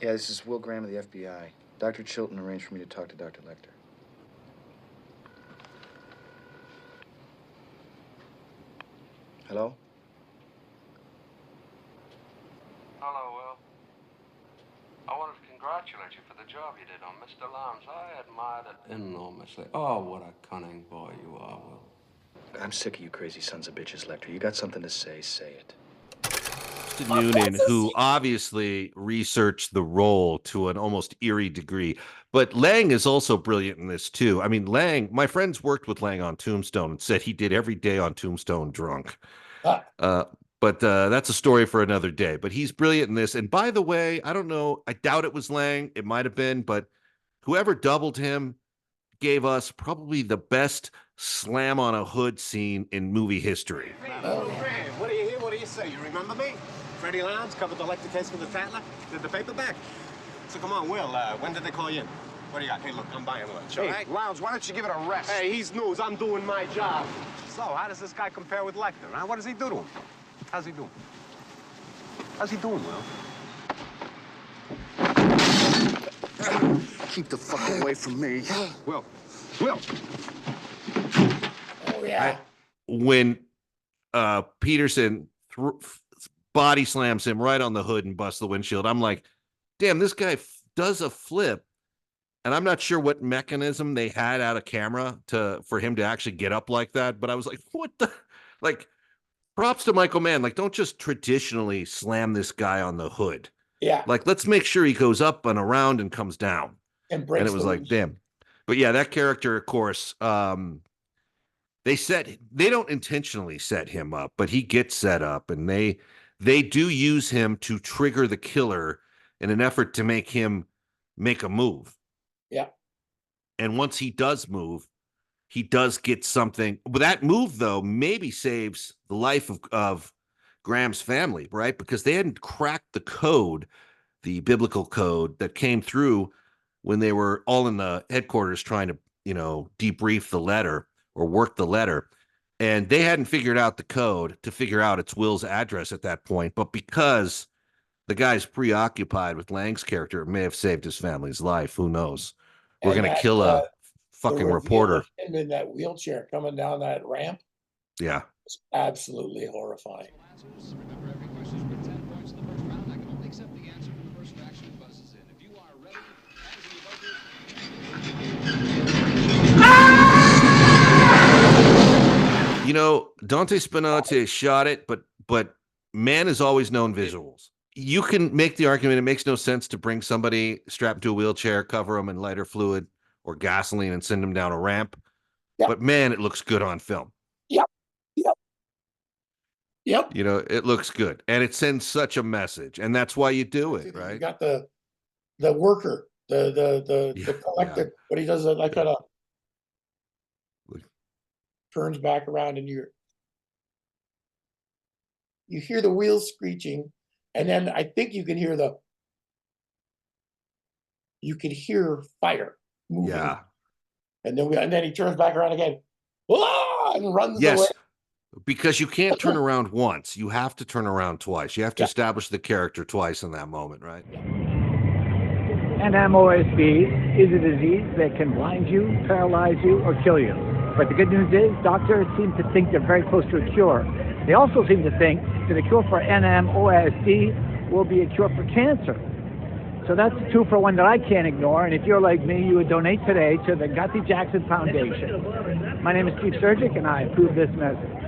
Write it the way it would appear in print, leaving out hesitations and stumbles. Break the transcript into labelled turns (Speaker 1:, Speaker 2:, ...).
Speaker 1: Yeah, this is Will Graham of the FBI. Dr. Chilton arranged for me to talk to Dr. Lecter. Hello?
Speaker 2: Hello, Will. I wanted to congratulate you for the job you did on Mr. Lowndes. I admired it enormously. Oh, what a cunning boy you are, Will.
Speaker 1: I'm sick of you crazy sons of bitches, Lecter. You got something to say it.
Speaker 3: Noonan, who obviously researched the role to an almost eerie degree. But Lang is also brilliant in this, too. I mean, Lang, my friends worked with Lang on Tombstone and said he did every day on Tombstone drunk. But that's a story for another day. But he's brilliant in this. And by the way, I don't know. I doubt it was Lang. It might have been. But whoever doubled him gave us probably the best slam on a hood scene in movie history.
Speaker 4: What do you hear? What do you say? You remember me? Freddie Lowndes covered the Lecter case for the Tatler, did the paperback. So come on, Will, when did they call you in? What do you got? Hey, look, I'm buying lunch, all right?
Speaker 5: Lowndes, why don't you give it a rest?
Speaker 4: Hey, he's news. I'm doing my job. So, how does this guy compare with Lecter, huh? What does he do to him? How's he doing? How's he doing, Will?
Speaker 5: Keep the fuck away from me.
Speaker 4: Will.
Speaker 6: Oh, yeah.
Speaker 3: When Peterson body slams him right on the hood and busts the windshield, I'm like, damn, this guy does a flip. And I'm not sure what mechanism they had out of camera for him to actually get up like that. But I was like, what the? Like, props to Michael Mann. Like, don't just traditionally slam this guy on the hood.
Speaker 6: Yeah.
Speaker 3: Like, let's make sure he goes up and around and comes down.
Speaker 6: And
Speaker 3: it was like, damn. But yeah, that character, of course, they don't intentionally set him up, but he gets set up, and they do use him to trigger the killer in an effort to make him make a move.
Speaker 6: Yeah.
Speaker 3: And once he does move, he does get something. But that move, though, maybe saves the life of Graham's family, right? Because they hadn't cracked the code, the biblical code that came through when they were all in the headquarters trying to, debrief the letter or work the letter. And they hadn't figured out the code to figure out it's Will's address at that point. But because the guy's preoccupied with Lang's character, it may have saved his family's life. Who knows? We're going to kill a fucking reporter.
Speaker 6: Him in that wheelchair coming down that ramp.
Speaker 3: Yeah.
Speaker 6: It's absolutely horrifying.
Speaker 7: Remember, every question is worth 10 points in the first round. I can only accept the answer from the first faction that buzzes in. If you are ready,
Speaker 3: Dante Spinotti shot it, but Mann has always known visuals. You can make the argument it makes no sense to bring somebody strapped to a wheelchair, cover them in lighter fluid or gasoline and send them down a ramp.
Speaker 6: Yep.
Speaker 3: But man, it looks good on film.
Speaker 6: Yep.
Speaker 3: It looks good, and it sends such a message, and that's why you do it, right?
Speaker 6: You got the worker, the collector, but he does it like kind of turns back around, and you hear the wheels screeching, and then I think you can hear fire moving.
Speaker 3: Yeah.
Speaker 6: And then he turns back around again, and runs away.
Speaker 3: Because you can't turn around once. You have to turn around twice. You have to establish the character twice in that moment, right?
Speaker 8: NMOSD is a disease that can blind you, paralyze you, or kill you. But the good news is doctors seem to think they're very close to a cure. They also seem to think that a cure for NMOSD will be a cure for cancer. So that's a 2-for-1 that I can't ignore. And if you're like me, you would donate today to the Guthy Jackson Foundation. My name is Steve Surgic, and I approve this message.